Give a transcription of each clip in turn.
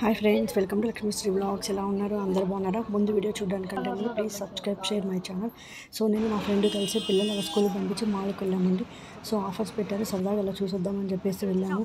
Hi friends, welcome to Lakshmisri blogs. ఎలా ఉన్నారు? అందరూ బాగున్నారా? ముందు వీడియో చూడడానికంటే ముందు please subscribe, share my channel. So నేను నా ఫ్రెండ్ కలిసి పిల్లలు అలా స్కూల్కి పంపించి మాల్కి వెళ్ళామండి. సో ఆఫర్స్ పెట్టారు, సరదాగా అలా చూసొద్దామని చెప్పేసి వెళ్ళాము.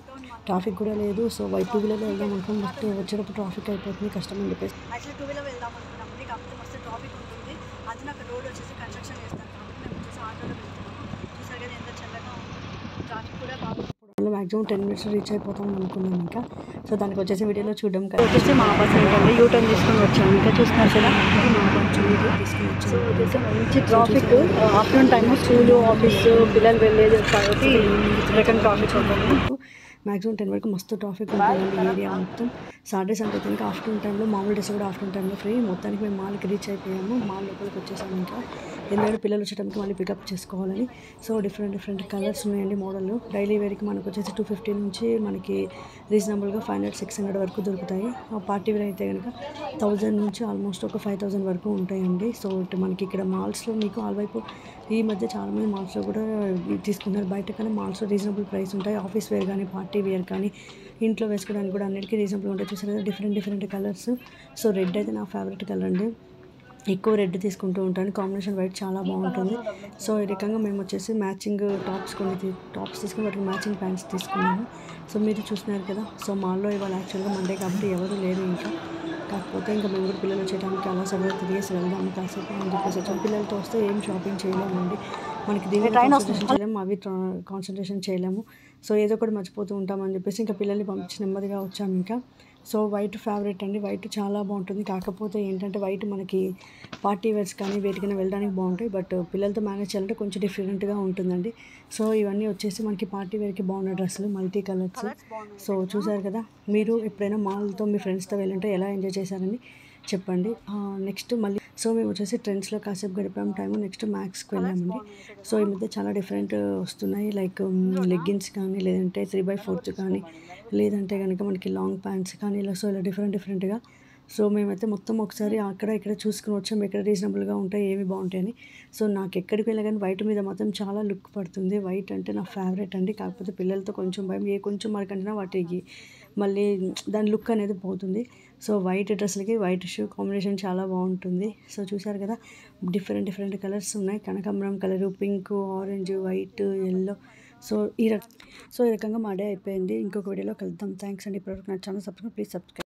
ట్రాఫిక్ కూడా లేదు. సో టూ వీలర్లో వెళ్దాం అనుకున్నాం, బట్ వచ్చేటప్పుడు ట్రాఫిక్ అయిపోతుంది, కష్టం అని చెప్పేసి యాక్చువల్లీ టూ వీలర్ వెళ్దాం అనుకున్నామండి. కాకపోతే మస్తు ట్రాఫిక్ ఉంటుంది. అది నాకు రోడ్ వచ్చేసి కన్స్ట్రక్షన్ చేస్తారు కాబట్టి మేము వచ్చేసి ఆటోలో వెళ్తున్నాము. చూసారు కదా ఎంత చల్లగా ఉంది, ట్రాఫిక్ కూడా బాగుంది. మ్యాక్సిమం 10 minutes రీచ్ అయిపోతాం అనుకున్నాం ఇంకా. సో దానికి వచ్చేసి వీడియోలో చూడడం వచ్చేసి మా బస్ ఏంటంటే యూటర్న్ తీసుకొని వచ్చాము. ఇంకా చూస్తున్నారు కదా మా బస్ తీసుకుని సో వచ్చాము. వచ్చేసి మంచి traffic. Afternoon time school office పిల్లలు వెళ్ళేది కాబట్టి సెకండ్ ట్రాఫిక్ ఉంటుంది. మ్యాక్సిమం 10 వరకు మస్తు ట్రాఫిక్ ఉంటుందండి ఏరియా మొత్తం. సాటర్డే సండే అయితే ఇంకా ఆఫ్టర్నూన్ టైంలో, మామూలు డేస్ కూడా ఆఫ్టర్నూన్ టైంలో ఫ్రీ. మొత్తానికి మేము మాల్కి రీచ్ అయిపోయాము. మాల్ లోపలికి వచ్చేసాము ఇంకా. ఎందుకంటే పిల్లలు వచ్చేటప్పుడు మళ్ళీ పికప్ చేసుకోవాలని. సో డిఫరెంట్ కలర్స్ ఉన్నాయండి మోడల్. డైలీ వేర్కి మనకు వచ్చేసి 250 నుంచి మనకి రీజనబుల్గా 500-600 వరకు దొరుకుతాయి. పార్టీ వేర్ అయితే కనుక 1000 నుంచి ఆల్మోస్ట్ ఒక 5000 వరకు ఉంటాయండి. సో మనకి ఇక్కడ మాల్స్లో మీకు ఆల్వైపు ఈ మధ్య చాలామంది మాల్స్లో కూడా తీసుకుంటారు. బయట కన్నా మాల్స్లో రీజనబుల్ ప్రైస్ ఉంటాయి. ఆఫీస్ వేర్ కానీ, పార్టీ వేర్ కానీ, ఇంట్లో వేసుకోవడానికి కూడా అన్నిటికీ రీజనబుల్ ఉంటాయి. చూసారు కదా డిఫరెంట్ కలర్స్. సో రెడ్ అయితే నా ఫేవరెట్ కలర్ అండి. ఎక్కువ రెడ్ తీసుకుంటూ ఉంటాను. కాంబినేషన్ వైట్ చాలా బాగుంటుంది. సో ఈ రకంగా మేము వచ్చేసి మ్యాచింగ్ టాప్స్ తీసుకుని వాటికి మ్యాచింగ్ ప్యాంట్స్ తీసుకున్నాము. సో మీరు చూస్తున్నారు కదా. సో మాల్లో ఇవాళ యాక్చువల్గా మండే కాబట్టి ఎవరు లేరు ఇంకా. కాకపోతే ఇంకా మేము కూడా పిల్లలు వచ్చేటానికి అలా సరదా తిరిగేసి వెళ్దాము కాసేపు అని చెప్పేసి వచ్చాము. పిల్లలతో వస్తే ఏం షాపింగ్ చేయలేమండి. మనకి దీని కాన్సన్ట్రేషన్ చేయలేము, అవి కాన్సన్ట్రేషన్ చేయలేము. సో ఏదో ఒకటి మర్చిపోతూ ఉంటామని చెప్పేసి ఇంకా పిల్లల్ని పంపించి నెమ్మదిగా వచ్చాము ఇంకా. సో వైట్ ఫేవరెట్ అండి. వైట్ చాలా బాగుంటుంది. కాకపోతే ఏంటంటే వైట్ మనకి పార్టీ వేర్స్ కానీ వేటికైనా వెళ్ళడానికి బాగుంటాయి. బట్ పిల్లలతో మేనేజ్ చేయాలంటే కొంచెం డిఫరెంట్గా ఉంటుందండి. సో ఇవన్నీ వచ్చేసి మనకి పార్టీ వేర్కి బాగున్న డ్రెస్సులు, మల్టీ కలర్స్. సో చూసారు కదా. మీరు ఎప్పుడైనా మాల్తో మీ ఫ్రెండ్స్తో వెళ్ళుంటే ఎలా ఎంజాయ్ చేశారని చెప్పండి. నెక్స్ట్ మళ్ళీ సో మేము వచ్చేసి ట్రెండ్స్లో కాసేపు గడిపాము టైము. నెక్స్ట్ మ్యాక్స్కి వెళ్ళామండి. సో ఈ మధ్య చాలా డిఫరెంట్ వస్తున్నాయి. లైక్ లెగ్గిన్స్ కానీ, లేదంటే 3/4 కానీ, లేదంటే కనుక మనకి లాంగ్ ప్యాంట్స్ కానీ, ఇలా డిఫరెంట్గా. సో మేమైతే మొత్తం ఒకసారి అక్కడ ఇక్కడ చూసుకుని వచ్చాము, ఎక్కడ రీజనబుల్గా ఉంటాయి, ఏవి బాగుంటాయని. సో నాకు ఎక్కడికి వెళ్ళా కానీ వైట్ మీద మాత్రం చాలా లుక్ పడుతుంది. వైట్ అంటే నా ఫేవరెట్ అండి. కాకపోతే పిల్లలతో కొంచెం భయం, కొంచెం మనకంటే వాటికి మళ్ళీ దాని లుక్ అనేది పోతుంది. సో వైట్ డ్రెస్లకి వైట్ షూ కాంబినేషన్ చాలా బాగుంటుంది. సో చూసారు కదా డిఫరెంట్ కలర్స్ ఉన్నాయి. కనకాంబరం colour, pink, orange, white, yellow. So ఈ రకంగా మా డే అయిపోయింది. ఇంకొక వీడియోలో కలుద్దాం. థ్యాంక్స్ అండి. ఇప్పటివరకు నా ఛానల్ ప్లీజ్ సబ్స్క్రైబ్.